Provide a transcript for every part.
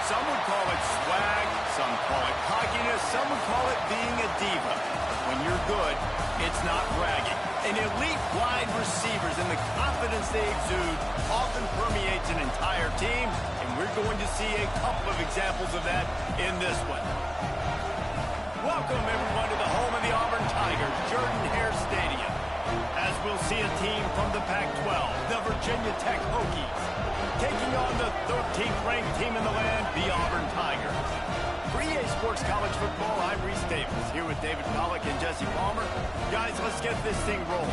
Some would call it swag, some call it cockiness, some would call it being a diva. When you're good, it's not bragging. And elite wide receivers and the confidence they exude often permeates an entire team, and we're going to see a couple of examples of that in this one. Welcome, everyone, to the home of the Auburn Tigers, Jordan-Hare Stadium. As we'll see a team from the Pac-12, the Virginia Tech Hokies, taking on the 13th ranked team in the land, the Auburn Tigers. For EA Sports College Football, I'm Reese Davis, here with David Pollack and Jesse Palmer. Guys, let's get this thing rolling.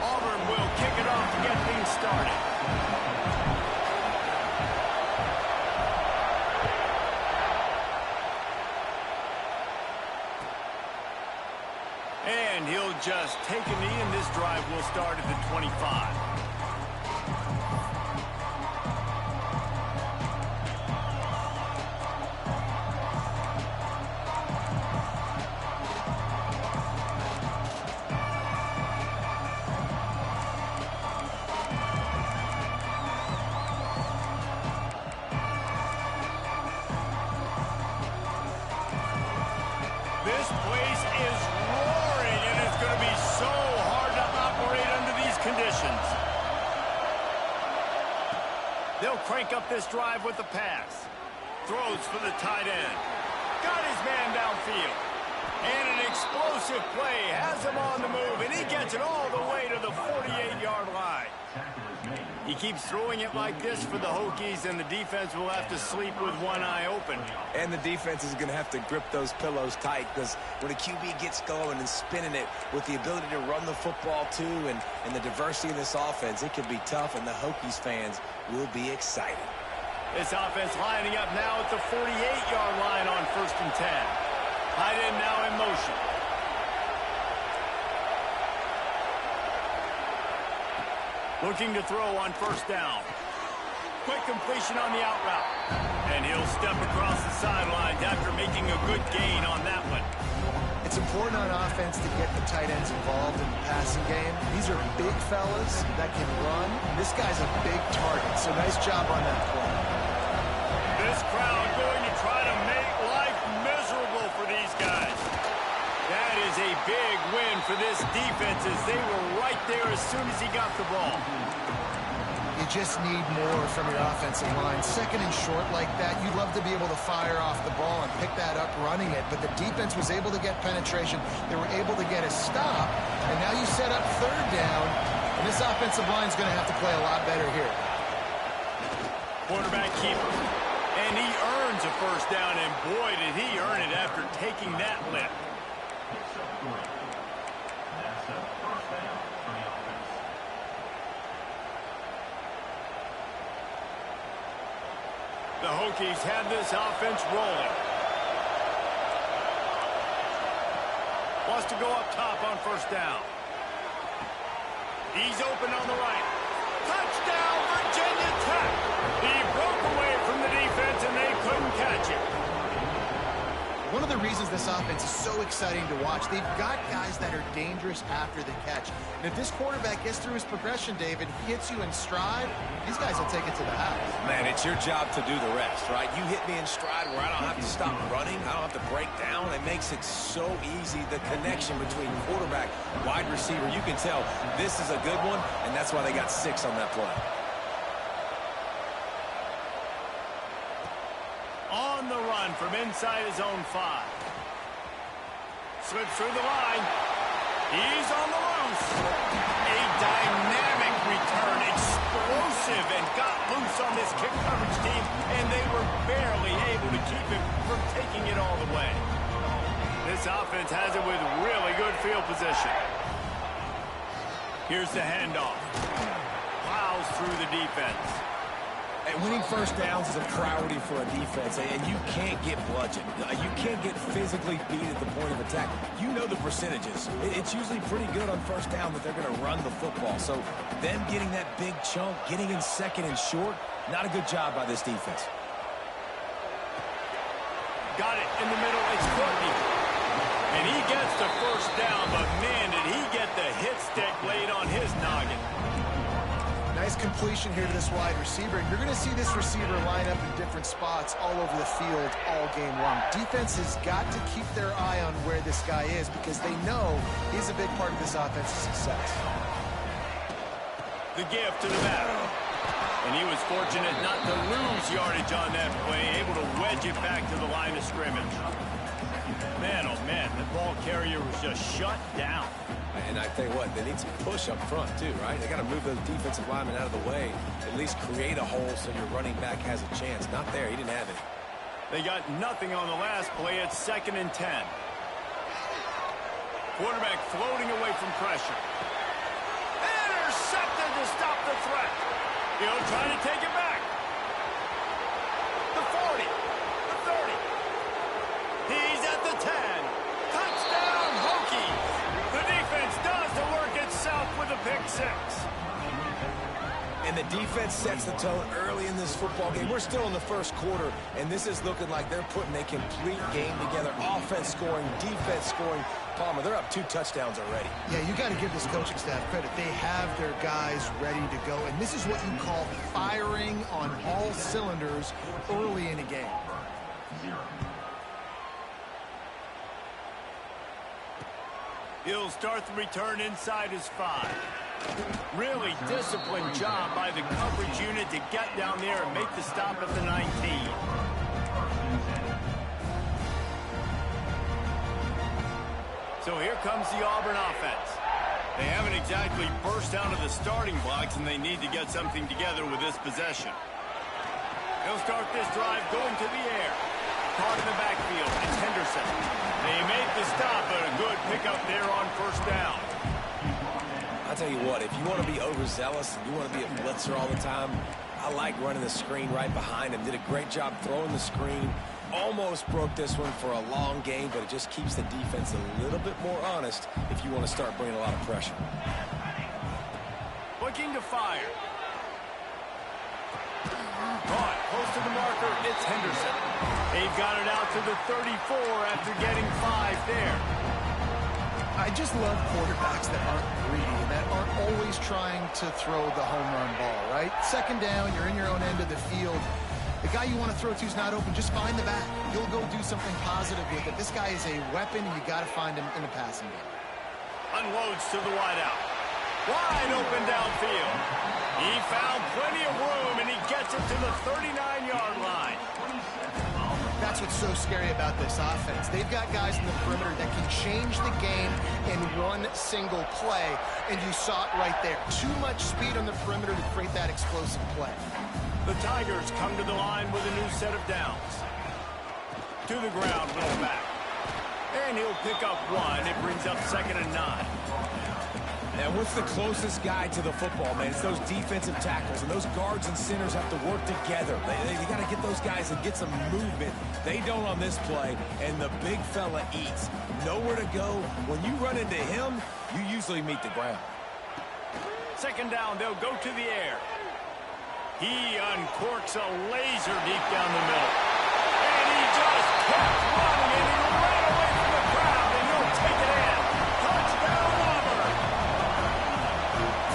Auburn will kick it off to get things started. And he'll just take a knee, and this drive will start at the 25. This place is roaring, and it's going to be so hard to operate under these conditions. They'll crank up this drive with the pass. Throws for the tight end. Got his man downfield. And an explosive play has him on the move, and he gets it all the way to the 48-yard line. He keeps throwing it like this for the Hokies, and the defense will have to sleep with one eye open. And the defense is going to have to grip those pillows tight, because when a QB gets going and spinning it with the ability to run the football too, and the diversity of this offense, it can be tough, and the Hokies fans will be excited. This offense lining up now at the 48-yard line on 1st and 10. Tight end now in motion. Looking to throw on 1st down. Quick completion on the out route. And he'll step across the sidelines after making a good gain on that one. It's important on offense to get the tight ends involved in the passing game. These are big fellas that can run. This guy's a big target, so nice job on that play. This crowd going to try to make life miserable for these guys. That is a big win for this defense, as they were right there as soon as he got the ball. You just need more from your offensive line. 2nd and short like that, you'd love to be able to fire off the ball and pick that up running it, but the defense was able to get penetration. They were able to get a stop, and now you set up 3rd down, and this offensive line is going to have to play a lot better here. Quarterback keeper. And he earns a 1st down, and boy, did he earn it after taking that lift. The Hokies have this offense rolling. Wants to go up top on 1st down. He's open on the right. Touchdown, Virginia Tech. He broke away from the defense, and they couldn't catch him. One of the reasons this offense is so exciting to watch, they've got guys that are dangerous after the catch. And if this quarterback gets through his progression, David, hits you in stride, these guys will take it to the house. Man, it's your job to do the rest, right? You hit me in stride where I don't have to stop running. I don't have to break down. It makes it so easy, the connection between quarterback, wide receiver. You can tell this is a good one, and that's why they got 6 on that play. On the run from inside his own 5. Slips through the line. He's on the loose. A dynamic return, explosive, and got loose on this kick coverage team, and they were barely able to keep him from taking it all the way. This offense has it with really good field position. Here's the handoff. Plows through the defense. And winning 1st downs is a priority for a defense, and you can't get bludgeoned. You can't get physically beat at the point of attack. You know the percentages. It's usually pretty good on 1st down that they're going to run the football. So them getting that big chunk, getting in 2nd and short, not a good job by this defense. Got it in the middle. It's Courtney. And he gets the first down, but man, did he get the hit stick laid on his noggin. Nice completion here to this wide receiver. You're going to see this receiver line up in different spots all over the field all game long. Defense has got to keep their eye on where this guy is because they know he's a big part of this offense's success. The gift to the back. And he was fortunate not to lose yardage on that play, able to wedge it back to the line of scrimmage. Man, oh man, the ball carrier was just shut down. And I tell you what, they need some push up front too, right? They got to move those defensive linemen out of the way, at least create a hole so your running back has a chance. Not there, he didn't have it. They got nothing on the last play. It's 2nd and 10. Quarterback floating away from pressure. Intercepted to stop the threat. Hill trying to take it back. The 40, the 30. He's at the 10. Touchdown, Hokies. The defense does the work itself with a pick 6. And the defense sets the tone early in this football game. We're still in the first quarter, and this is looking like they're putting a complete game together. Offense scoring, defense scoring. Palmer, they're up 2 touchdowns already. Yeah, you got to give this coaching staff credit. They have their guys ready to go, and this is what you call firing on all cylinders early in a game. He'll start the return inside his 5. Really disciplined job by the coverage unit to get down there and make the stop at the 19. So here comes the Auburn offense. They haven't exactly burst out of the starting blocks, and they need to get something together with this possession. He'll start this drive going to the air. Caught in the backfield. It's Henderson. They make the stop, but a good pickup there on first down. I'll tell you what, if you want to be overzealous and you want to be a blitzer all the time, I like running the screen right behind him. Did a great job throwing the screen. Almost broke this one for a long game, but it just keeps the defense a little bit more honest if you want to start bringing a lot of pressure. Looking to fire. Caught close to the marker. It's Henderson. They've got it out to the 34 after getting 5 there. I just love quarterbacks that aren't greedy, that aren't always trying to throw the home run ball, right? 2nd down, you're in your own end of the field. The guy you want to throw to is not open. Just find the back. You'll go do something positive with it. This guy is a weapon, and you got to find him in the passing game. Unloads to the wideout. Wide open downfield. He found plenty of room, and he gets it to the 39-yard line. That's what's so scary about this offense. They've got guys in the perimeter that can change the game in one single play, and you saw it right there. Too much speed on the perimeter to create that explosive play. The Tigers come to the line with a new set of downs. To the ground, little back. And he'll pick up 1. It brings up 2nd and 9. And what's the closest guy to the football, man? It's those defensive tackles, and those guards and centers have to work together. They got to get those guys and get some movement. They don't on this play, and the big fella eats. Nowhere to go. When you run into him, you usually meet the ground. 2nd down, they'll go to the air. He uncorks a laser deep down the middle. And he just kept running, and he ran away from the crowd, and he'll take it in. Touchdown, Auburn!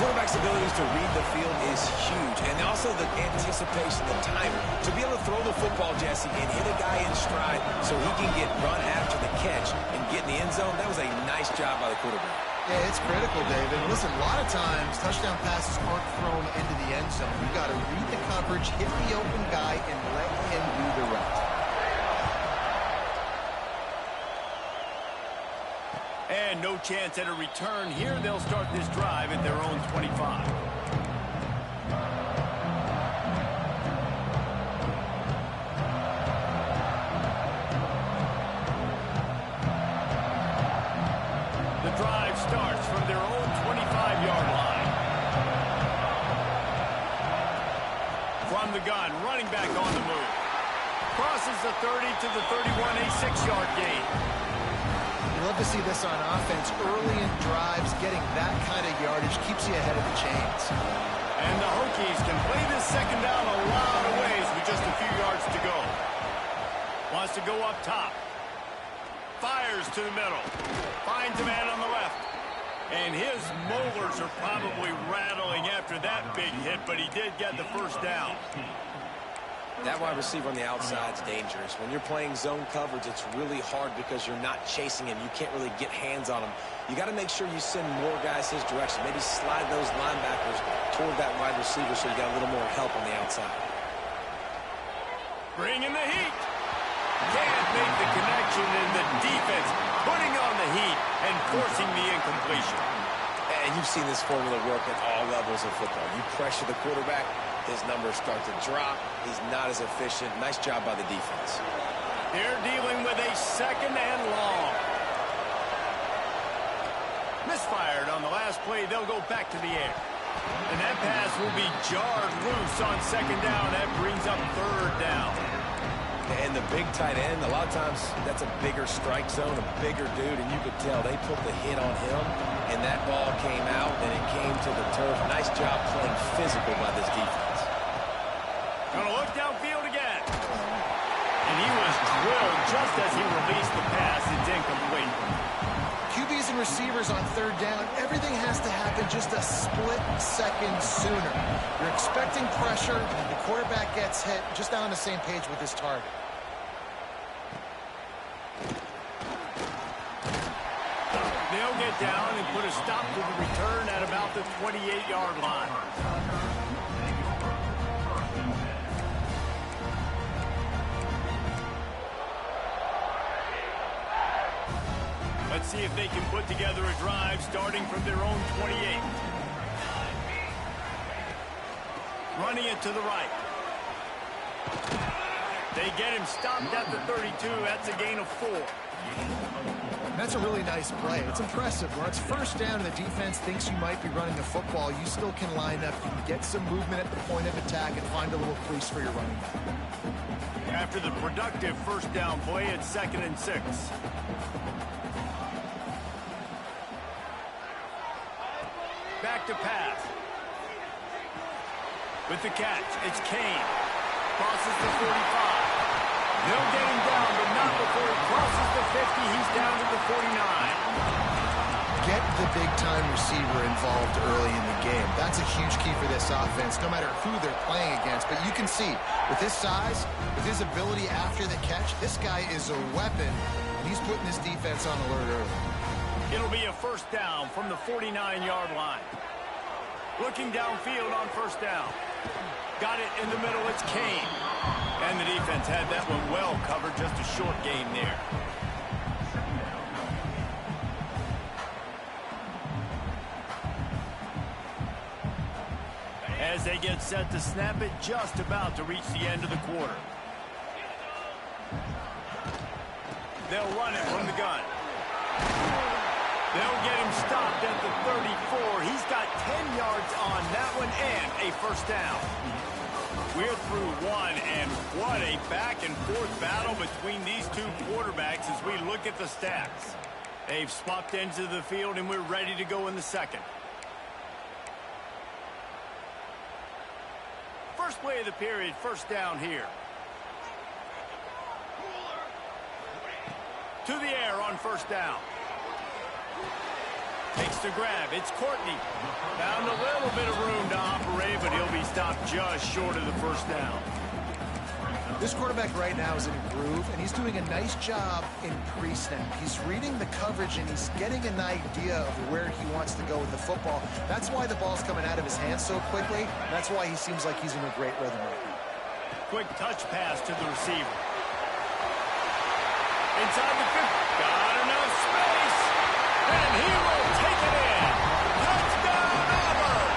Quarterback's abilities to read the field is huge, and also the anticipation, the timing. To be able to throw the football, Jesse, and hit a guy in stride so he can get run after the catch and get in the end zone, that was a nice job by the quarterback. Yeah, it's critical, David. Listen, a lot of times, touchdown passes aren't thrown into the end zone. You've got to read the coverage, hit the open guy, and let him do the rest. And no chance at a return here. They'll start this drive at their own 25. The drive starts from their own 25-yard line. From the gun, running back on the move. Crosses the 30 to the 31, a 6-yard gain. You love to see this on offense. Early in drives, getting that kind of yardage keeps you ahead of the chains. And the Hokies can play this 2nd down a lot of ways with just a few yards to go. Wants to go up top. fires to the middle. Finds a man on the left. And his molars are probably rattling after that big hit, but he did get the first down. That wide receiver on the outside is dangerous. When you're playing zone coverage, it's really hard because you're not chasing him. You can't really get hands on him. You got to make sure you send more guys his direction. Maybe slide those linebackers toward that wide receiver so you got a little more help on the outside. Bringing the heat. Can't make the connection, and the defense putting on the heat and forcing the incompletion. And you've seen this formula work at all levels of football. You pressure the quarterback, his numbers start to drop. He's not as efficient. Nice job by the defense. They're dealing with a second and long. Misfired on the last play. They'll go back to the air. And that pass will be jarred loose on second down. That brings up third down. And the big tight end, a lot of times that's a bigger strike zone, a bigger dude, and you could tell they put the hit on him, and that ball came out, and it came to the turf. Nice job playing physical by this defense. Gonna look downfield again. And he was drilled just as he released the pass. It's incomplete. QBs and receivers on third down, everything has to happen just a split second sooner. You're expecting pressure, the quarterback gets hit, just not on the same page with his target. They'll get down and put a stop to the return at about the 28-yard line. Let's see if they can put together a drive starting from their own 28. Running it to the right. They get him stopped at the 32. That's a gain of 4. That's a really nice play. It's impressive. When it's first down and the defense thinks you might be running the football, you still can line up. You can get some movement at the point of attack and find a little crease for your running back. After the productive first down play, it's 2nd and 6. Back to pass. With the catch, it's Kane. Crosses the 45. They'll get him down, but not before he crosses the 50. He's down to the 49. Get the big-time receiver involved early in the game. That's a huge key for this offense, no matter who they're playing against. But you can see, with his size, with his ability after the catch, this guy is a weapon, and he's putting this defense on alert early. It'll be a first down from the 49-yard line. Looking downfield on first down. Got it in the middle. It's Kane. And the defense had that one well covered. Just a short gain there. As they get set to snap it, just about to reach the end of the quarter. They'll run it from the gun. They'll get him stopped at the 34. He's got 10 yards on that one and a first down. We're through one, and what a back-and-forth battle between these two quarterbacks as we look at the stats. They've swapped ends of the field, and we're ready to go in the second. First play of the period, first down here. To the air on first down. Takes the grab. It's Courtney. Found a little bit of room to operate, but he'll be stopped just short of the first down. This quarterback right now is in a groove, and he's doing a nice job in pre-snap. He's reading the coverage, and he's getting an idea of where he wants to go with the football. That's why the ball's coming out of his hands so quickly. That's why he seems like he's in a great rhythm right now. Quick touch pass to the receiver. Inside the 50. Got enough space. And he will take it in. Touchdown, Auburn.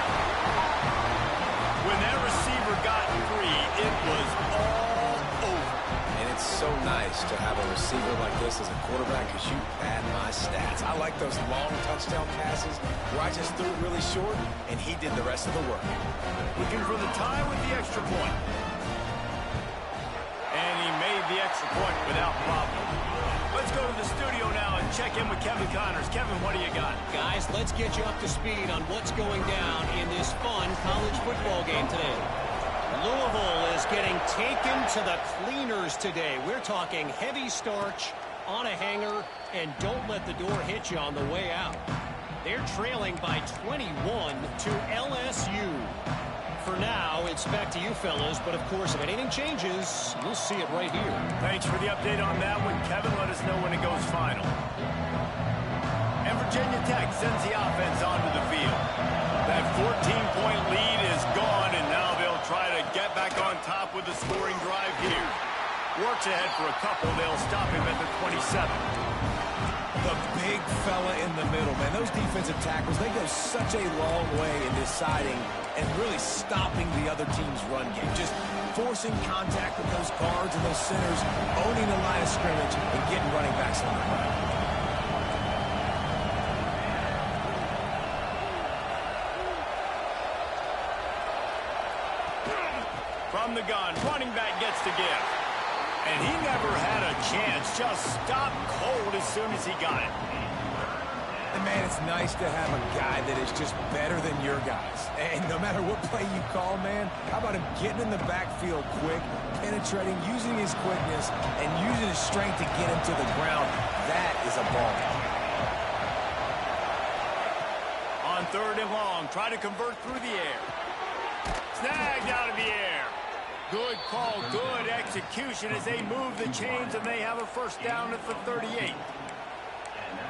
When that receiver got free, it was all over. And it's so nice to have a receiver like this as a quarterback because you pad my stats. I like those long touchdown passes where I just threw it really short and he did the rest of the work. Looking for the tie with the extra point. And he made the extra point without problem. Let's go to the studio now and check in with Kevin Connors. Kevin, what do you got? Guys, let's get you up to speed on what's going down in this fun college football game today. Louisville is getting taken to the cleaners today. We're talking heavy starch, on a hanger, and don't let the door hit you on the way out. They're trailing by 21 to LSU. For now, it's back to you fellas, but of course, if anything changes, you'll see it right here. Thanks for the update on that one, Kevin. Let us know when it goes final. And Virginia Tech sends the offense onto the field. That 14-point lead is gone, and now they'll try to get back on top with a scoring drive here. Works ahead for a couple. They'll stop him at the 27. The big fella in the middle, man. Those defensive tackles, they go such a long way in deciding and really stopping the other team's run game. Just forcing contact with those guards and those centers, owning the line of scrimmage, and getting running backs on the ground. From the gun, running back gets the gift. And he never had a chance, just stopped cold as soon as he got it. And man, it's nice to have a guy that is just better than your guys. And no matter what play you call, man, how about him getting in the backfield quick, penetrating, using his quickness, and using his strength to get him to the ground. That is a ball. On 3rd and long, try to convert through the air. Snagged out of the air. Good call, good execution as they move the chains, and they have a first down at the 38.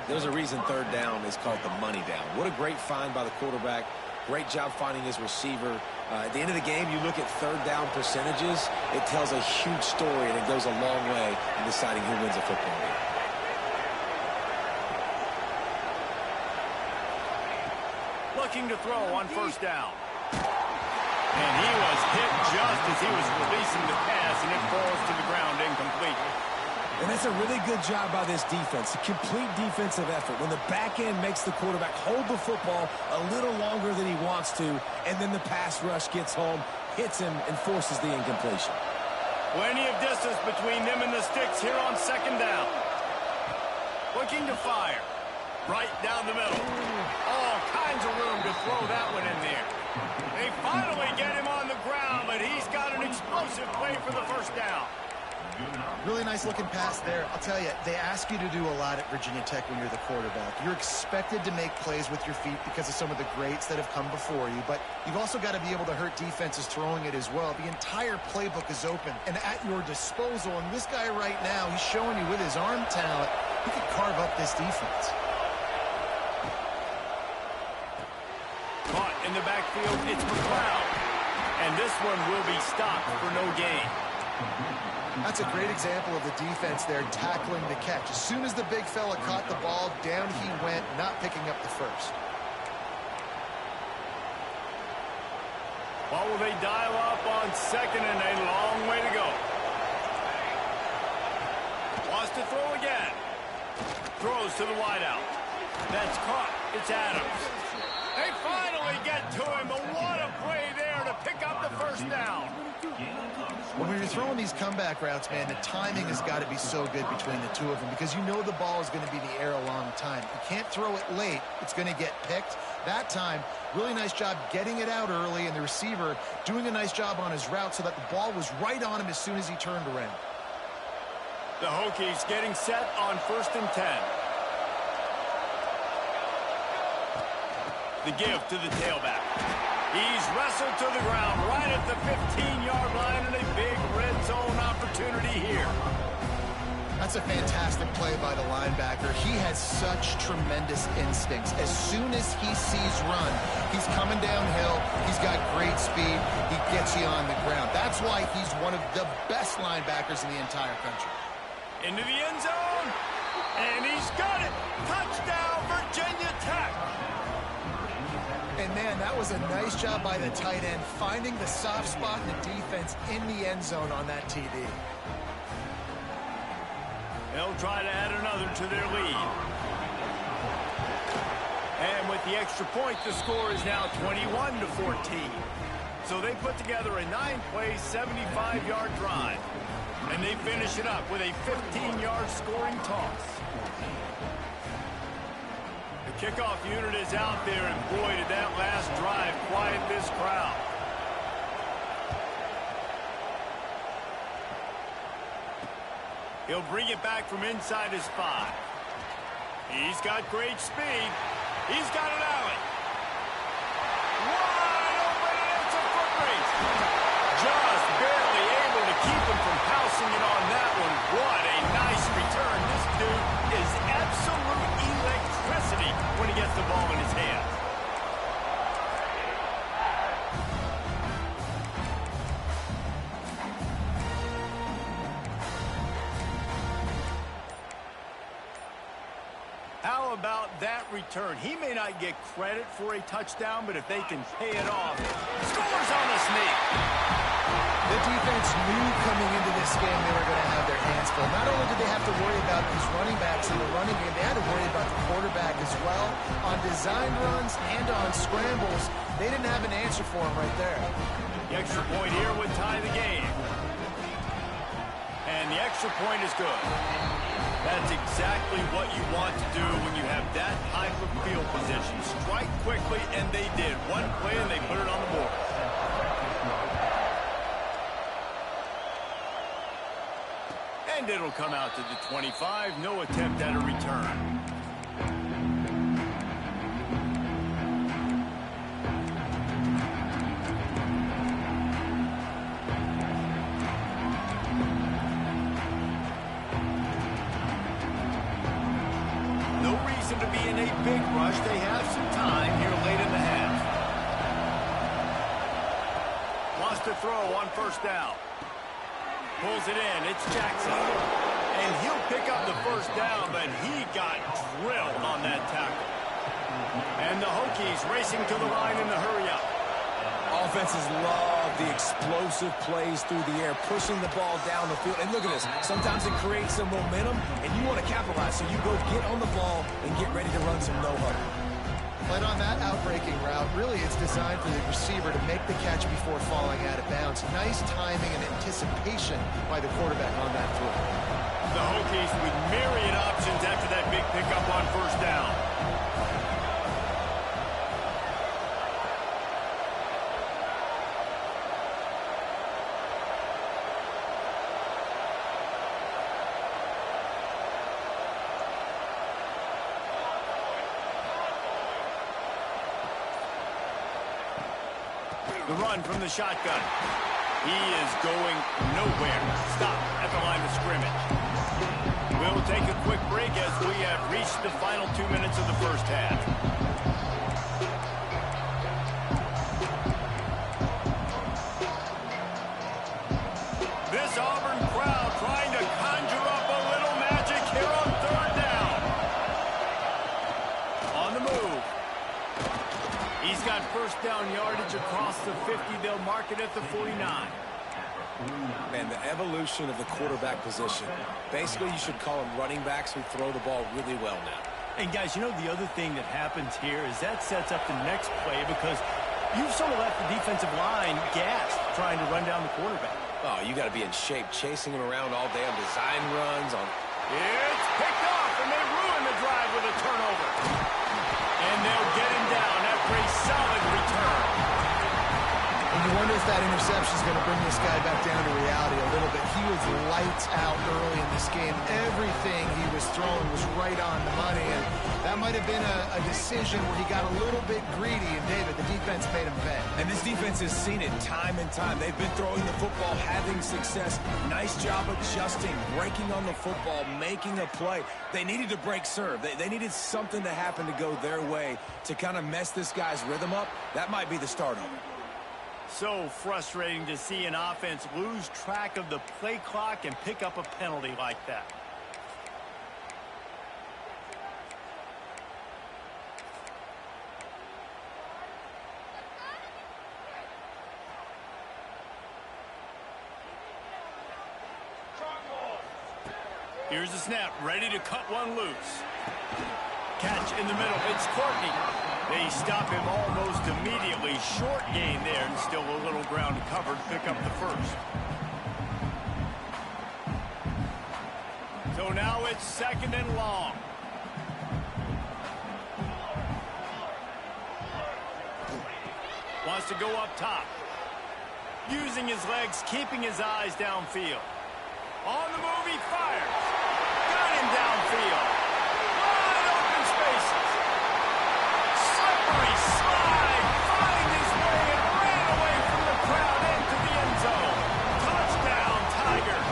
There's a reason 3rd down is called the money down. What a great find by the quarterback. Great job finding his receiver. At the end of the game, you look at 3rd down percentages. It tells a huge story, and it goes a long way in deciding who wins a football game. Looking to throw on 1st down. And he was hit just as he was releasing the pass, and it falls to the ground incomplete. And that's a really good job by this defense, a complete defensive effort. When the back end makes the quarterback hold the football a little longer than he wants to, and then the pass rush gets home, hits him, and forces the incompletion. Plenty of distance between them and the sticks here on 2nd down. Looking to fire. Right down the middle. All kinds of room to throw that one in there. They finally get him on the ground, but he's got an explosive play for the 1st down. Really nice looking pass there. I'll tell you, they ask you to do a lot at Virginia Tech when you're the quarterback. You're expected to make plays with your feet because of some of the greats that have come before you, but you've also got to be able to hurt defenses throwing it as well. The entire playbook is open and at your disposal, and this guy right now, he's showing you with his arm talent, he could carve up this defense. Caught in the backfield, it's McLeod. And this one will be stopped for no gain. That's a great example of the defense there tackling the catch. As soon as the big fella caught the ball, down he went, not picking up the first. What will they dial up on 2nd and a long way to go? Wants to throw again. Throws to the wideout. That's caught. It's Adams. They finally get to him, but what a play there to pick up the 1st down. When you're throwing these comeback routes, man, the timing has got to be so good between the two of them because you know the ball is going to be in the air a long time. You can't throw it late. It's going to get picked. That time, really nice job getting it out early, and the receiver doing a nice job on his route so that the ball was right on him as soon as he turned around. The Hokies getting set on 1st and 10. The give to the tailback. He's wrestled to the ground right at the 15-yard line, and a big red zone opportunity here. That's a fantastic play by the linebacker. He has such tremendous instincts. As soon as he sees run, he's coming downhill. He's got great speed. He gets you on the ground. That's why he's one of the best linebackers in the entire country. Into the end zone, and he's got it. Touchdown, Virginia Tech. And, man, that was a nice job by the tight end, finding the soft spot in the defense in the end zone on that TD. They'll try to add another to their lead. And with the extra point, the score is now 21-14. So they put together a 9-play, 75-yard drive. And they finish it up with a 15-yard scoring toss. The kickoff unit is out there, and boy, did that last drive quiet this crowd. He'll bring it back from inside his 5. He's got great speed. He's got an alley. Wide open, and it's a foot race. Just barely able to keep him from housing it on that one. What a nice return. This dude is absolute electricity when he gets the ball in his hands. How about that return? He may not get credit for a touchdown, but if they can pay it off, scores on the sneak. The defense knew coming into this game they were going to have their hands full. Not only did they have to worry about these running backs in the running game, they had to worry about the quarterback as well. On design runs and on scrambles, they didn't have an answer for him right there. The extra point here would tie the game. And the extra point is good. That's exactly what you want to do when you have that type of field position. Strike quickly, and they did. One play, and they put it on the board. And it'll come out to the 25. No attempt at a return. To be in a big rush. They have some time here late in the half. Wants to throw on first down. Pulls it in. It's Jackson. And he'll pick up the first down, but he got drilled on that tackle. And the Hokies racing to the line in the hurry-up. Offenses love the explosive plays through the air, pushing the ball down the field. And look at this. Sometimes it creates some momentum, and you want to capitalize. So you go get on the ball and get ready to run some no-huddle. But on that outbreaking route, really it's designed for the receiver to make the catch before falling out of bounds. Nice timing and anticipation by the quarterback on that throw. The Hokies with myriad options after that big pickup on first down. The run from the shotgun. He is going nowhere. Stop at the line of scrimmage. We'll take a quick break as we have reached the final 2 minutes of the first half. This Auburn crowd trying to conjure up a little magic here on third down. On the move. He's got first down yardage across the 50. They'll mark it at the 49. Man, the evolution of the quarterback position. Basically, you should call them running backs who throw the ball really well now. And, guys, you know the other thing that happens here is that sets up the next play because you've sort of left the defensive line gassed trying to run down the quarterback. Oh, you got to be in shape, chasing him around all day on design runs. It's picked off, and they ruin the drive with a turnover. And they'll get him down after a solid return. And you wonder if that interception is going to bring this guy back down to reality a little bit. He was lights out early in this game. Everything he was throwing was right on the money, and that might have been a decision where he got a little bit greedy, and David, the defense made him pay. And this defense has seen it time and time. They've been throwing the football, having success. Nice job adjusting, breaking on the football, making a play. They needed to break serve. They needed something to happen to go their way to kind of mess this guy's rhythm up. That might be the start of it. So frustrating to see an offense lose track of the play clock and pick up a penalty like that. Here's the snap, ready to cut one loose. Catch in the middle, it's Courtney. They stop him almost immediately. Short gain there, and still a little ground covered. Pick up the first. So now it's second and long. Wants to go up top. Using his legs, keeping his eyes downfield. On the move, he fires. Got him downfield. Wide open spaces. Slippery slide. Find his way and ran away from the crowd into the end zone. Touchdown, Tigers.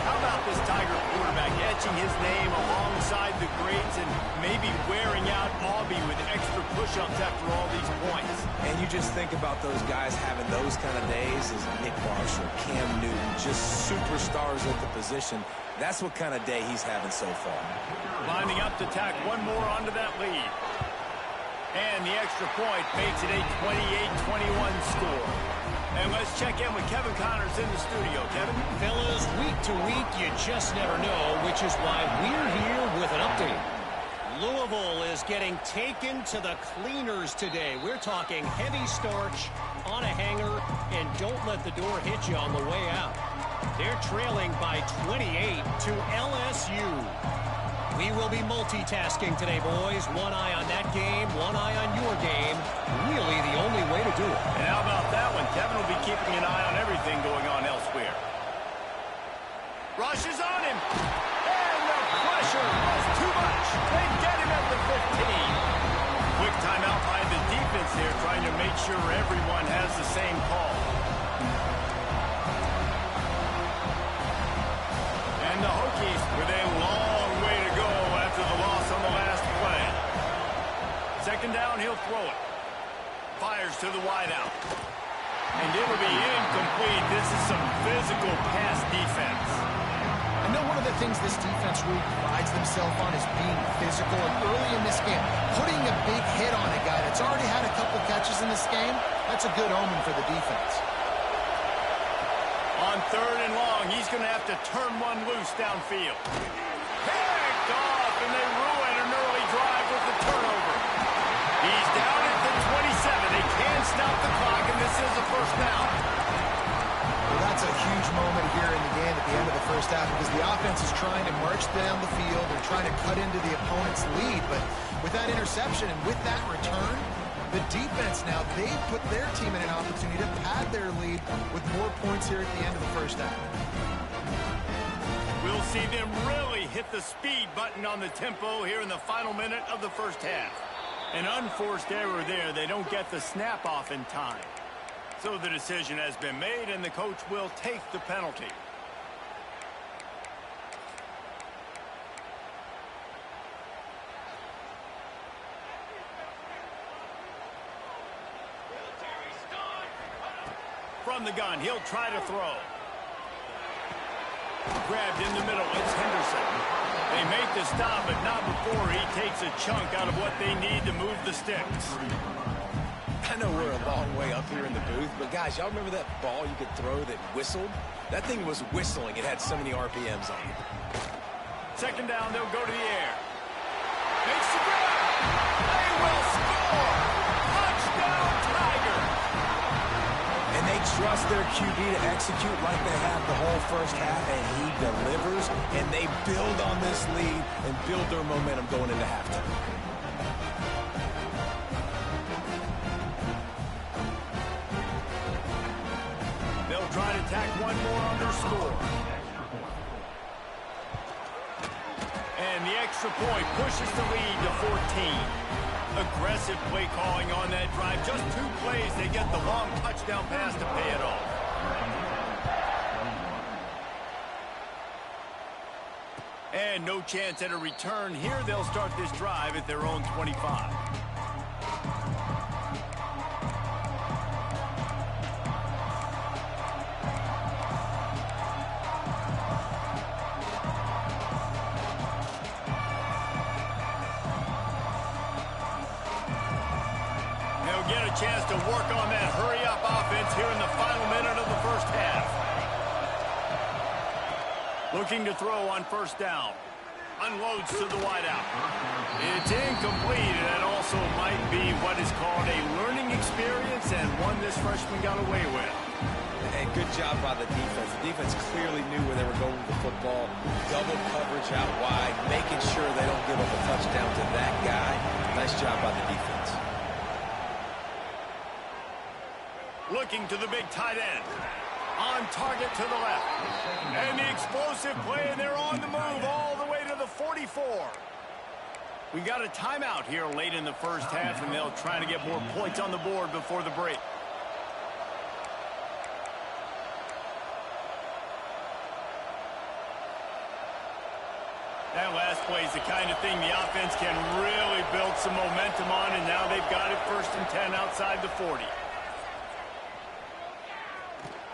How about this Tiger quarterback etching his name alongside the greats and maybe wearing out Auburn with extra push-ups after all these points? And you just think about those guys having those kind of days as Nick Marshall, Cam Newton, just superstars at the position. That's what kind of day he's having so far. Lining up to tack one more onto that lead. And the extra point makes it a 28-21 score. And let's check in with Kevin Connors in the studio. Kevin? Fellas, week to week, you just never know, which is why we're here with an update. Louisville is getting taken to the cleaners today. We're talking heavy starch on a hanger, and don't let the door hit you on the way out. They're trailing by 28 to LSU. We will be multitasking today, boys. One eye on that game, one eye on your game. Really the only way to do it. And how about that one? Kevin will be keeping an eye on everything going on elsewhere. Rush is on him. And the pressure was too much. They get him at the 15. Quick timeout by the defense there, trying to make sure everyone has the same call. And the Hokies with a long way to go after the loss on the last play. Second down, he'll throw it. Fires to the wideout. And it'll be incomplete. This is some physical pass defense. I know one of the things this defense really prides themselves on is being physical. And early in this game, putting a big hit on a guy that's already had a couple catches in this game, that's a good omen for the defense. On third and long, he's going to have to turn one loose downfield. Picked off, and they ruin an early drive with the turnover. He's down at the 27. They can't stop the clock, and this is a first down. Well, that's a huge moment here in the game at the end of the first half because the offense is trying to march down the field. They're trying to cut into the opponent's lead, but with that interception and with that return, the defense now, they put their team in an opportunity to pad their lead with more points here at the end of the first half. We'll see them really hit the speed button on the tempo here in the final minute of the first half. An unforced error there. They don't get the snap off in time. So the decision has been made, and the coach will take the penalty. From the gun, he'll try to throw. Grabbed in the middle, it's Henderson. They make the stop, but not before he takes a chunk out of what they need to move the sticks. I know we're a long way up here in the booth, but guys, y'all remember that ball you could throw that whistled? That thing was whistling. It had so many RPMs on it. Second down, they'll go to the air. Makes the grab. They will score. Touchdown, Tigers. And they trust their QB to execute like they have the whole first half, and he delivers, and they build on this lead and build their momentum going into halftime. Try to tack one more on their score. And the extra point pushes the lead to 14. Aggressive play calling on that drive. Just 2 plays, they get the long touchdown pass to pay it off. And no chance at a return. Here they'll start this drive at their own 25. Get a chance to work on that hurry-up offense here in the final minute of the first half. Looking to throw on first down. Unloads to the wideout. It's incomplete, and that also might be what is called a learning experience and one this freshman got away with. And good job by the defense. The defense clearly knew where they were going with the football. Double coverage out wide, making sure they don't give up a touchdown to that guy. Nice job by the defense. Looking to the big tight end. On target to the left. And the explosive play, and they're on the move all the way to the 44. We got a timeout here late in the first half, and they'll try to get more points on the board before the break. That last play is the kind of thing the offense can really build some momentum on, and now they've got it 1st and 10 outside the 40.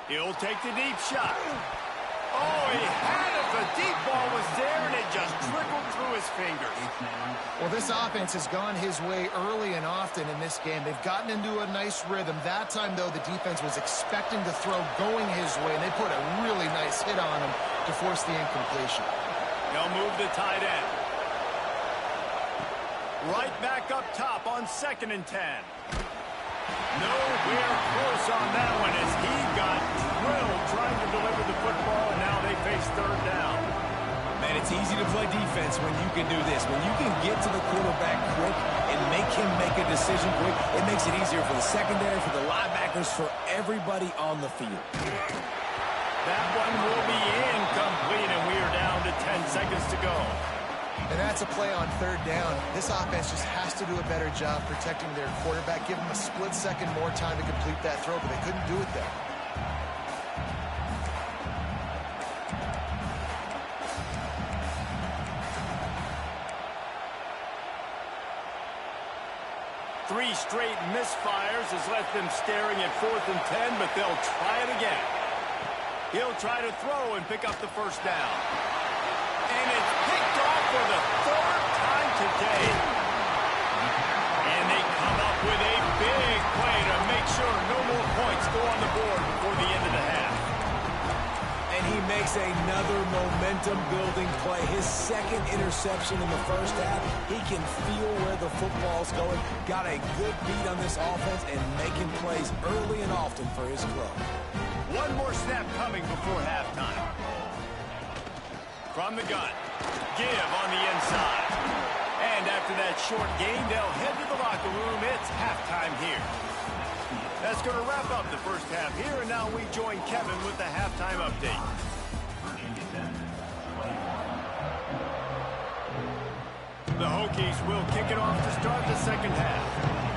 He'll take the deep shot. Oh, he had it. The deep ball was there, and it just trickled through his fingers. Well, this offense has gone his way early and often in this game. They've gotten into a nice rhythm. That time, though, the defense was expecting the throw going his way, and they put a really nice hit on him to force the incompletion. They'll move the tight end. Right back up top on 2nd and 10. Nowhere close on that one as he got drilled trying to deliver the football, and now they face 3rd down. Man, it's easy to play defense when you can do this. When you can get to the quarterback quick and make him make a decision quick, it makes it easier for the secondary, for the linebackers, for everybody on the field. That one will be incomplete, and we are down to 10 seconds to go. And that's a play on 3rd down. This offense just has to do a better job protecting their quarterback. Give them a split second more time to complete that throw, but they couldn't do it there. Three straight misfires has left them staring at 4th and 10, but they'll try it again. He'll try to throw and pick up the 1st down. And it's picked off for the 3rd time today. And they come up with a big play to make sure no more points go on the board before the end of the half. And he makes another momentum-building play. His 2nd interception in the first half. He can feel where the football's going. Got a good beat on this offense and making plays early and often for his club. One more snap coming before halftime. From the gun. Give on the inside. And after that short gain, they'll head to the locker room. It's halftime here. That's going to wrap up the first half here, and now we join Kevin with the halftime update. The Hokies will kick it off to start the 2nd half.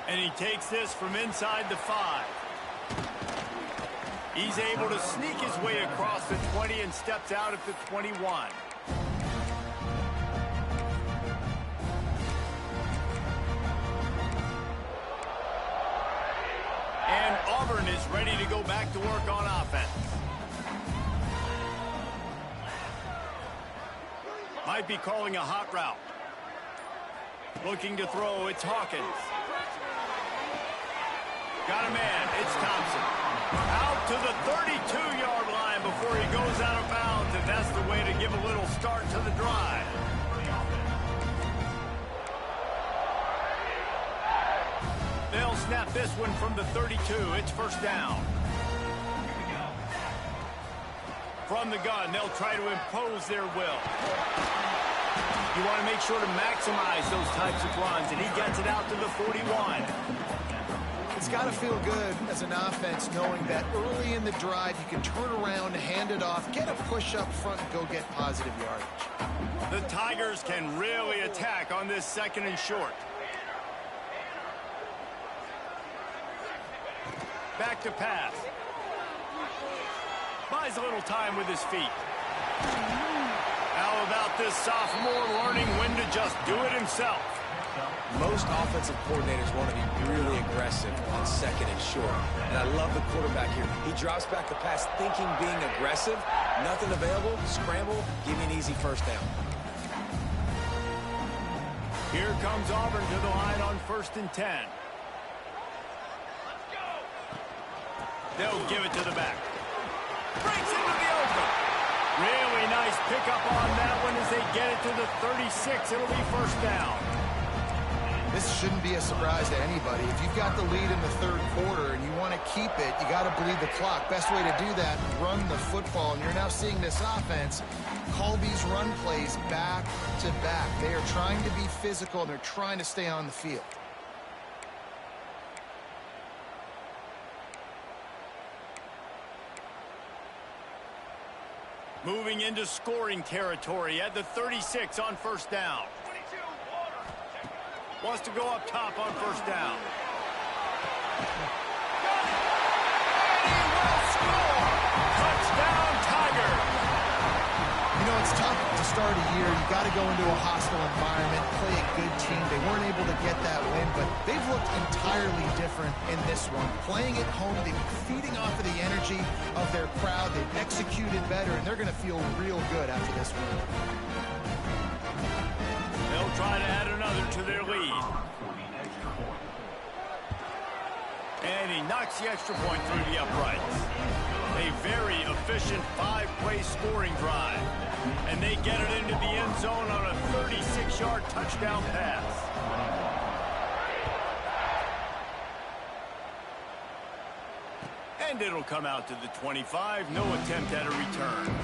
And he takes this from inside the 5. He's able to sneak his way across the 20 and steps out at the 21. And Auburn is ready to go back to work on offense. Might be calling a hot route. Looking to throw, it's Hawkins. Got a man, it's Thompson. Out to the 32-yard line before he goes out of bounds, and that's the way to give a little start to the drive. They'll snap this one from the 32. It's 1st down. From the gun, they'll try to impose their will. You want to make sure to maximize those types of runs, and he gets it out to the 41. It's got to feel good as an offense knowing that early in the drive you can turn around, hand it off, get a push up front, and go get positive yardage. The Tigers can really attack on this 2nd and short. Back to pass. Buys a little time with his feet. How about this sophomore learning when to just do it himself? Most offensive coordinators want to be really aggressive on 2nd and short. And I love the quarterback here. He drops back the pass thinking being aggressive. Nothing available. Scramble. Give me an easy 1st down. Here comes Auburn to the line on 1st and 10. They'll give it to the back. Breaks into the open. Really nice pickup on that one as they get it to the 36. It'll be 1st down. This shouldn't be a surprise to anybody. If you've got the lead in the 3rd quarter and you want to keep it, you got to bleed the clock. Best way to do that, run the football. And you're now seeing this offense call these run plays back to back. They are trying to be physical, and they're trying to stay on the field. Moving into scoring territory at the 36 on first down. Wants to go up top on first down. And he will score! Touchdown, Tigers! You know, it's tough to start a year. You got to go into a hostile environment, play a good team. They weren't able to get that win, but they've looked entirely different in this one. Playing at home, they've been feeding off of the energy of their crowd. They've executed better, and they're going to feel real good after this win. They'll try to add another to their lead. And he knocks the extra point through the uprights. A very efficient 5-play scoring drive. And they get it into the end zone on a 36-yard touchdown pass. And it'll come out to the 25. No attempt at a return.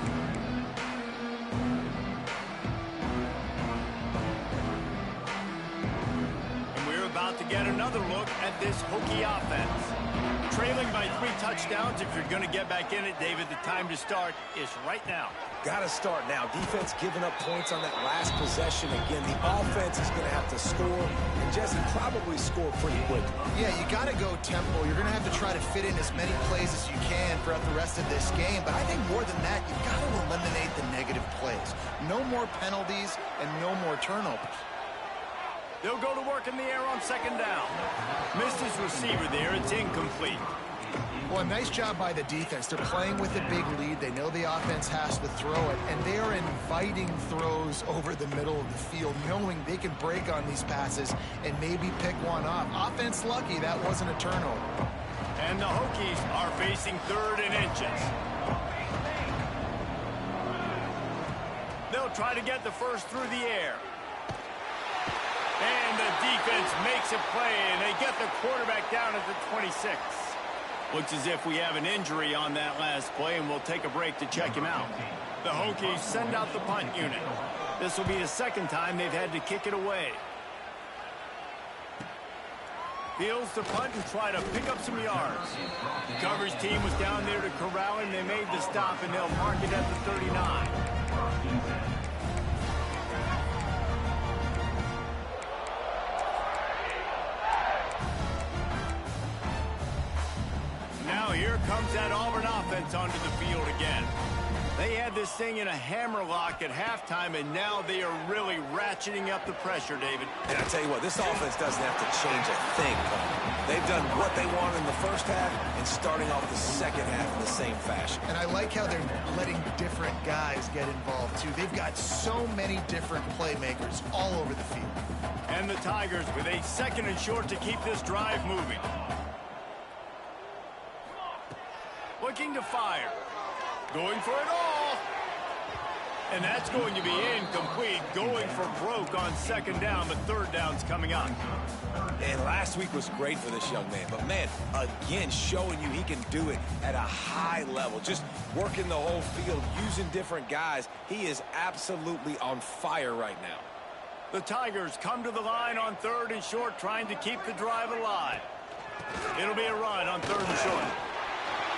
About to get another look at this Hokie offense. Trailing by 3 touchdowns. If you're going to get back in it, David, the time to start is right now. Got to start now. Defense giving up points on that last possession. Again, the offense is going to have to score, and Jesse probably score pretty quick. Yeah, you got to go tempo. You're going to have to try to fit in as many plays as you can throughout the rest of this game. But I think more than that, you've got to eliminate the negative plays. No more penalties and no more turnovers. They'll go to work in the air on second down. Missed his receiver there. It's incomplete. Well, a nice job by the defense. They're playing with a big lead. They know the offense has to throw it, and they are inviting throws over the middle of the field, knowing they can break on these passes and maybe pick one off. Offense lucky that wasn't a turnover. And the Hokies are facing 3rd and inches. They'll try to get the first through the air. And the defense makes a play, and they get the quarterback down at the 26. Looks as if we have an injury on that last play, and we'll take a break to check him out. The Hokies send out the punt unit. This will be the second time they've had to kick it away. Fields to punt and try to pick up some yards. The coverage team was down there to corral him. They made the stop, and they'll mark it at the 39. Now here comes that Auburn offense onto the field again. They had this thing in a hammerlock at halftime, and now they are really ratcheting up the pressure, David. And I tell you what, this offense doesn't have to change a thing. They've done what they wanted in the first half and starting off the second half in the same fashion. And I like how they're letting different guys get involved, too. They've got so many different playmakers all over the field. And the Tigers with a 2nd and short to keep this drive moving. Looking to fire. Going for it all. And that's going to be incomplete. Going for broke on second down, but third down's coming up. And last week was great for this young man. But, man, again, showing you he can do it at a high level. Just working the whole field, using different guys. He is absolutely on fire right now. The Tigers come to the line on 3rd and short, trying to keep the drive alive. It'll be a run on 3rd and short.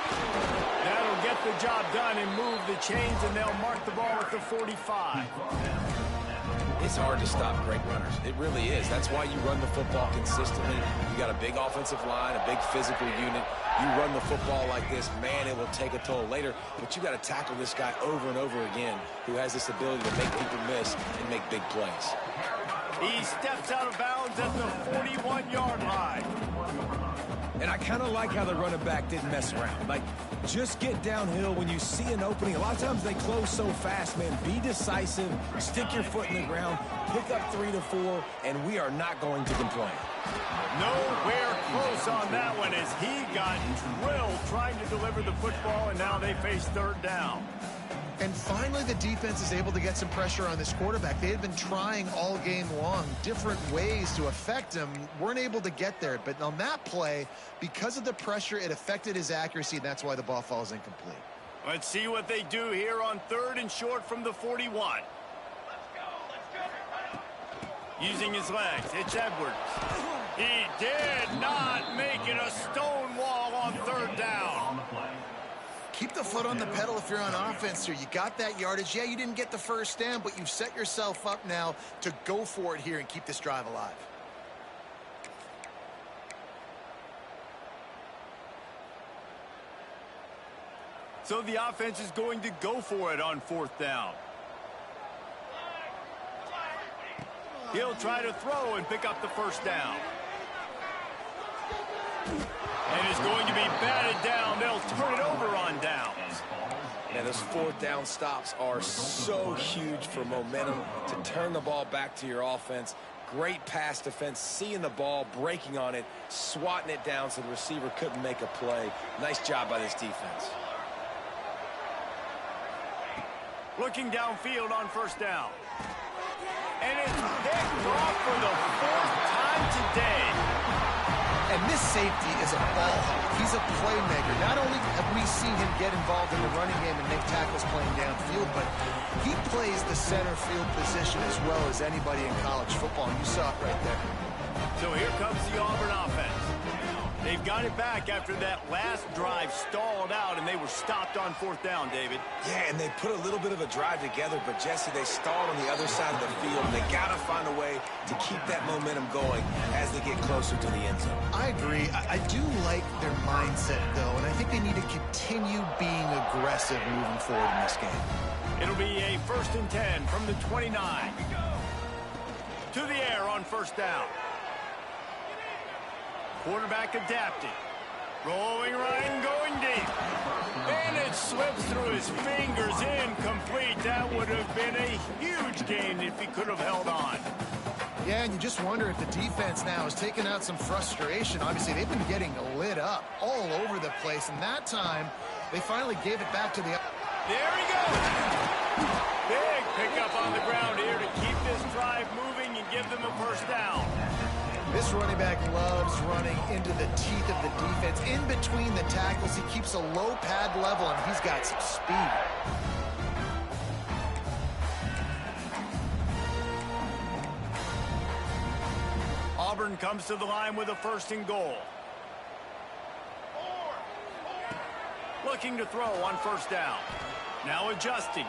That'll get the job done and move the chains, and they'll mark the ball at the 45. It's hard to stop great runners. It really is. That's why you run the football consistently. You got a big offensive line, a big physical unit. You run the football like this, man, it will take a toll later. But you got to tackle this guy over and over again who has this ability to make people miss and make big plays. He steps out of bounds at the 41-yard line. And I kind of like how the running back didn't mess around. Like, just get downhill when you see an opening. A lot of times they close so fast, man. Be decisive, stick your foot in the ground, pick up 3 to 4, and we are not going to complain. Nowhere close on that one as he got drilled trying to deliver the football, and now they face 3rd down. And finally, the defense is able to get some pressure on this quarterback. They had been trying all game long different ways to affect him, weren't able to get there. But on that play, because of the pressure, it affected his accuracy, and that's why the ball falls incomplete. Let's see what they do here on 3rd and short from the 41. Using his legs, it's Edwards. He did not make it a stone wall on 3rd down. Keep the foot on the pedal if you're on offense here. You got that yardage. Yeah, you didn't get the first down, but you've set yourself up now to go for it here and keep this drive alive. So the offense is going to go for it on 4th down. He'll try to throw and pick up the first down. And it's going to be batted down. They'll turn it over on downs. Yeah, those 4th down stops are so huge for momentum to turn the ball back to your offense. Great pass defense, seeing the ball, breaking on it, swatting it down so the receiver couldn't make a play. Nice job by this defense. Looking downfield on 1st down. And it's picked off for the 4th time today. And this safety is a ball hawk. He's a playmaker. Not only have we seen him get involved in the running game and make tackles playing downfield, but he plays the center field position as well as anybody in college football. And you saw it right there. So here comes the Auburn offense. They've got it back after that last drive stalled out, and they were stopped on 4th down, David. Yeah, and they put a little bit of a drive together, but, Jesse, they stalled on the other side of the field, and they got to find a way to keep that momentum going as they get closer to the end zone. I agree. I do like their mindset, though, and I think they need to continue being aggressive moving forward in this game. It'll be a 1st and 10 from the 29. To the air on 1st down. Quarterback adapting. Rolling right and going deep. And it slips through his fingers, incomplete. That would have been a huge gain if he could have held on. Yeah, and you just wonder if the defense now is taking out some frustration. Obviously, they've been getting lit up all over the place, and that time, they finally gave it back to the... There he goes! Big pickup on the ground here to keep this drive moving and give them a 1st down. This running back loves running into the teeth of the defense. In between the tackles, he keeps a low pad level, and he's got some speed. Auburn comes to the line with a 1st and goal. Looking to throw on 1st down. Now adjusting.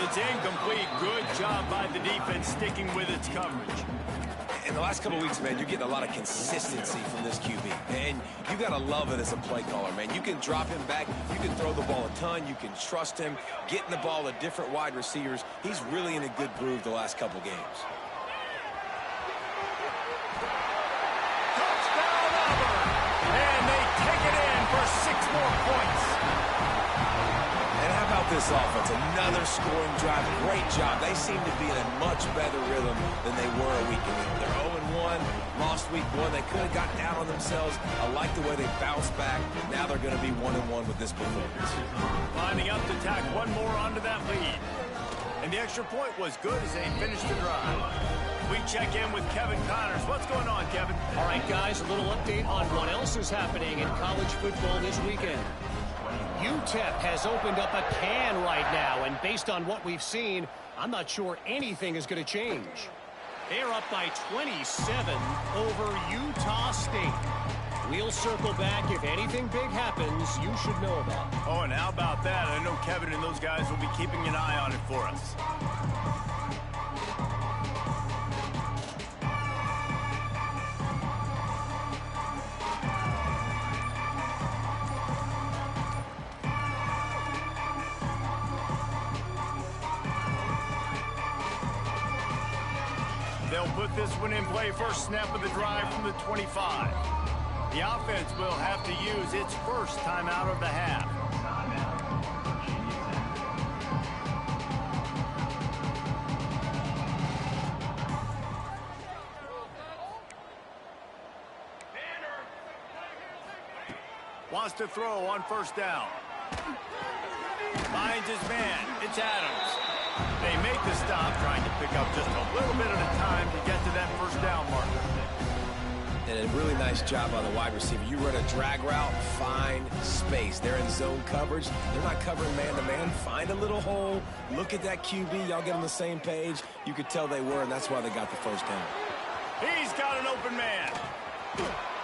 It's incomplete. Good job by the defense sticking with its coverage. In the last couple of weeks, man, you're getting a lot of consistency from this QB. And you got to love it as a play caller, man. You can drop him back. You can throw the ball a ton. You can trust him, getting the ball to different wide receivers. He's really in a good groove the last couple games. Touchdown, Auburn! And they take it in for 6 more points. And how about this offense? Another scoring drive. Great job. They seem to be in a much better rhythm than they were a week ago. They're 0-1, lost week 1. They could have gotten down on themselves. I like the way they bounced back. Now they're going to be 1-1 with this performance. Lining up to tack one more onto that lead. And the extra point was good as they finished the drive. We check in with Kevin Connors. What's going on, Kevin? All right, guys, a little update on what else is happening in college football this weekend. UTEP has opened up a can right now, and based on what we've seen, I'm not sure anything is going to change. They're up by 27 over Utah State. We'll circle back. If anything big happens, you should know about it. Oh, and how about that? I know Kevin and those guys will be keeping an eye on it for us. They'll put this one in play. First snap of the drive from the 25. The offense will have to use its first timeout of the half. Wants to throw on 1st down. Finds his man. It's Adams. They make the stop, trying to pick up just a little bit at a time to get to that 1st down marker. And a really nice nice job by the wide receiver. You run a drag route, find space. They're in zone coverage. They're not covering man-to-man. Find a little hole. Look at that QB. Y'all get on the same page. You could tell they were, and that's why they got the first down. He's got an open man.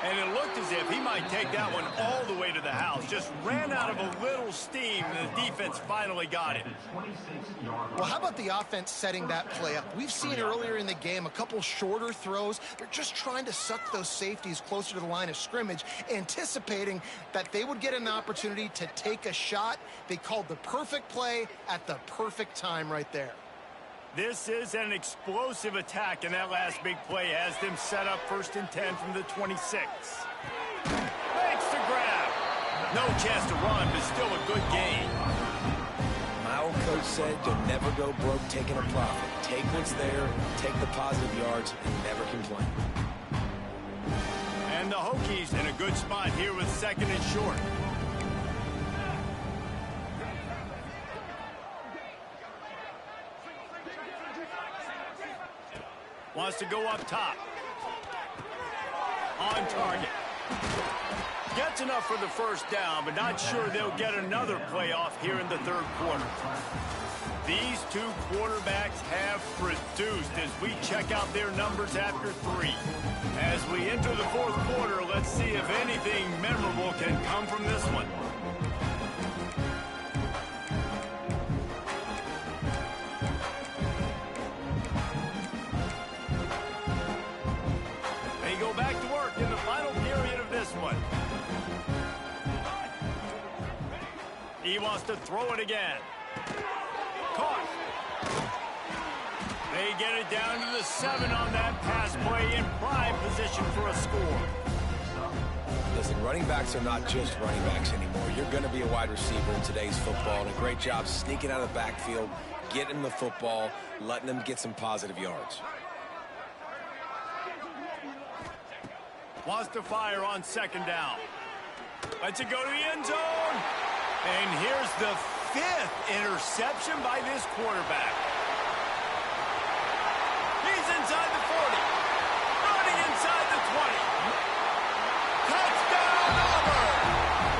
And it looked as if he might take that one all the way to the house. Just ran out of a little steam, and the defense finally got it. Well, how about the offense setting that play up? We've seen earlier in the game a couple shorter throws. They're just trying to suck those safeties closer to the line of scrimmage, anticipating that they would get an opportunity to take a shot. They called the perfect play at the perfect time right there. This is an explosive attack, and that last big play has them set up 1st and 10 from the 26. Makes the grab. No chance to run, but still a good gain. My old coach said you'll never go broke taking a profit. Take what's there, take the positive yards, and never complain. And the Hokies in a good spot here with 2nd and short. Wants to go up top. On target. Gets enough for the first down, but not sure they'll get another playoff here in the 3rd quarter. These two quarterbacks have produced as we check out their numbers after 3. As we enter the 4th quarter, let's see if anything memorable can come from this one. Back to work in the final period of this one. He wants to throw it again. Caught. They get it down to the 7 on that pass play in prime position for a score. Listen, running backs are not just running backs anymore. You're going to be a wide receiver in today's football, and a great job sneaking out of the backfield, getting the football, letting them get some positive yards. Wants to fire on 2nd down. Lets it go to the end zone. And here's the 5th interception by this quarterback. He's inside the 40. Running inside the 20. Touchdown, Auburn.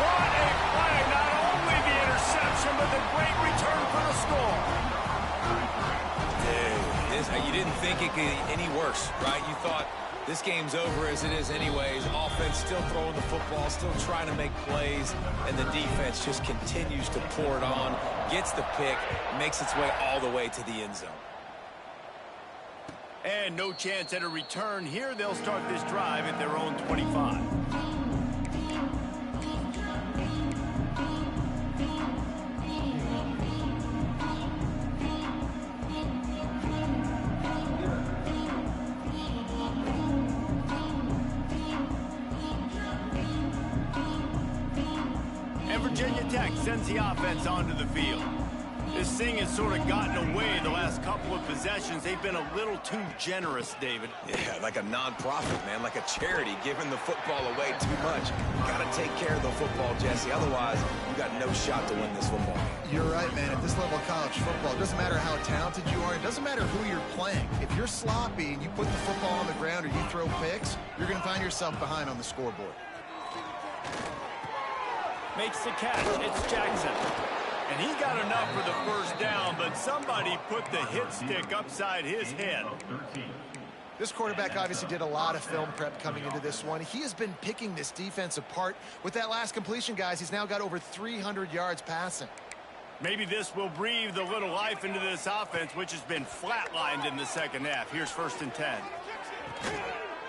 What a play. Not only the interception, but the great return for the score. Dude, you didn't think it could get any worse, right? You thought this game's over as it is anyways. Offense still throwing the football, still trying to make plays, and the defense just continues to pour it on, gets the pick, makes its way all the way to the end zone. And no chance at a return here. They'll start this drive at their own 25. Virginia Tech sends the offense onto the field. This thing has sort of gotten away the last couple of possessions. They've been a little too generous, David. Yeah, like a non-profit, man, like a charity, giving the football away too much. You got to take care of the football, Jesse. Otherwise, you got no shot to win this football game. You're right, man. At this level of college football, it doesn't matter how talented you are. It doesn't matter who you're playing. If you're sloppy and you put the football on the ground or you throw picks, you're going to find yourself behind on the scoreboard. Makes the catch. It's Jackson. And he got enough for the first down, but somebody put the hit stick upside his head. This quarterback obviously did a lot of film prep coming into this one. He has been picking this defense apart. With that last completion, guys, he's now got over 300 yards passing. Maybe this will breathe a little life into this offense, which has been flatlined in the 2nd half. Here's 1st and 10.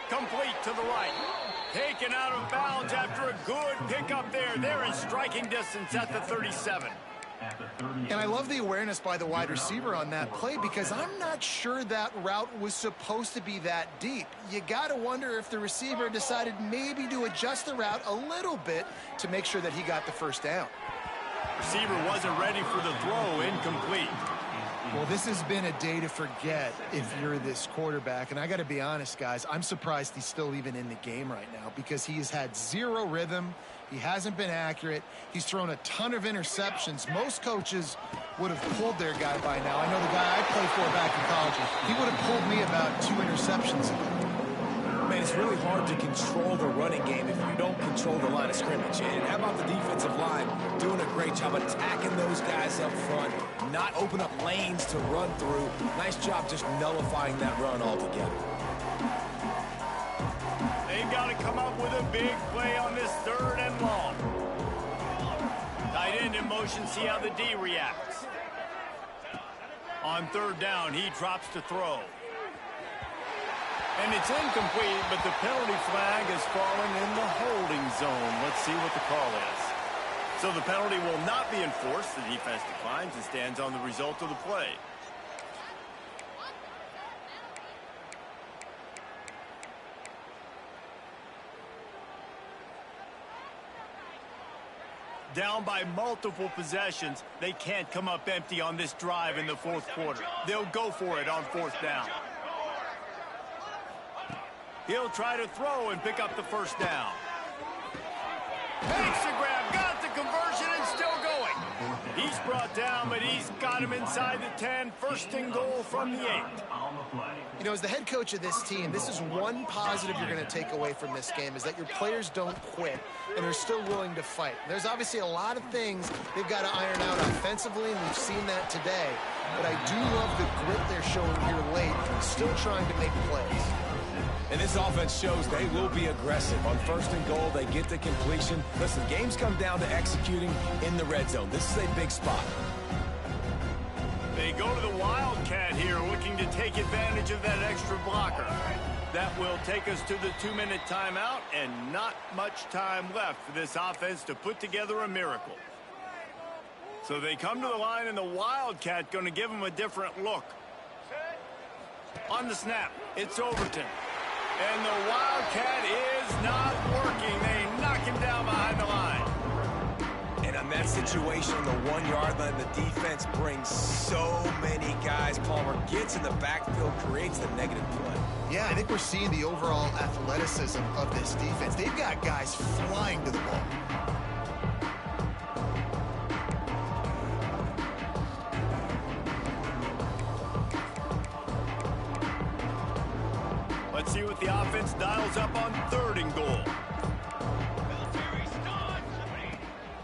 Complete to the right. Taken out of bounds after a good pickup there. They're in striking distance at the 37. And I love the awareness by the wide receiver on that play because I'm not sure that route was supposed to be that deep. You got to wonder if the receiver decided maybe to adjust the route a little bit to make sure that he got the first down. Receiver wasn't ready for the throw. Incomplete. Well, this has been a day to forget if you're this quarterback. And I got to be honest, guys, I'm surprised he's still even in the game right now because he has had zero rhythm. He hasn't been accurate. He's thrown a ton of interceptions. Most coaches would have pulled their guy by now. I know the guy I played for back in college, he would have pulled me about 2 interceptions ago. man, it's really hard to control the running game if you don't control the line of scrimmage. And how about the defensive line doing a great job attacking those guys up front, not open up lanes to run through. Nice job just nullifying that run altogether. They've got to come up with a big play on this 3rd and long. Tight end in motion, see how the D reacts. On 3rd down, he drops to throw. And it's incomplete, but the penalty flag has fallen in the holding zone. Let's see what the call is. So the penalty will not be enforced. The defense declines and stands on the result of the play. Down by multiple possessions, they can't come up empty on this drive in the 4th quarter. They'll go for it on 4th down. He'll try to throw and pick up the 1st down. Makes the grab, got the conversion, and still going. He's brought down, but he's got him inside the 10. 1st and goal from the 8. You know, as the head coach of this team, this is one positive you're going to take away from this game, is that your players don't quit and are still willing to fight. There's obviously a lot of things they've got to iron out offensively, and we've seen that today. But I do love the grit they're showing here late, still trying to make plays. And this offense shows they will be aggressive. On 1st and goal, they get the completion. Listen, games come down to executing in the red zone. This is a big spot. They go to the Wildcat here, looking to take advantage of that extra blocker. That will take us to the 2-minute timeout, and not much time left for this offense to put together a miracle. So they come to the line, and the Wildcat going to give them a different look. On the snap, it's Overton. And the Wildcat is not working. They knock him down behind the line. And on that situation, the 1-yard line, the defense brings so many guys. Palmer gets in the backfield, creates the negative play. Yeah, I think we're seeing the overall athleticism of this defense. They've got guys flying to the ball. Let's see what the offense dials up on 3rd and goal.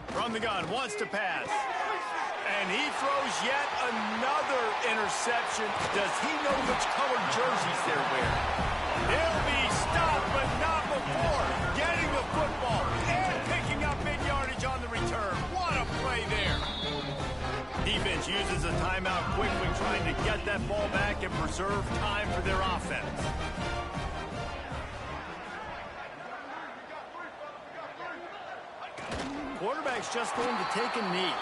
From the gun, wants to pass. And he throws yet another interception. Does he know which colored jerseys they're wearing? He'll be stopped, but not before getting the football and picking up big yardage on the return. What a play there. Defense uses a timeout quickly, trying to get that ball back and preserve time for their offense. Quarterback's just going to take a knee.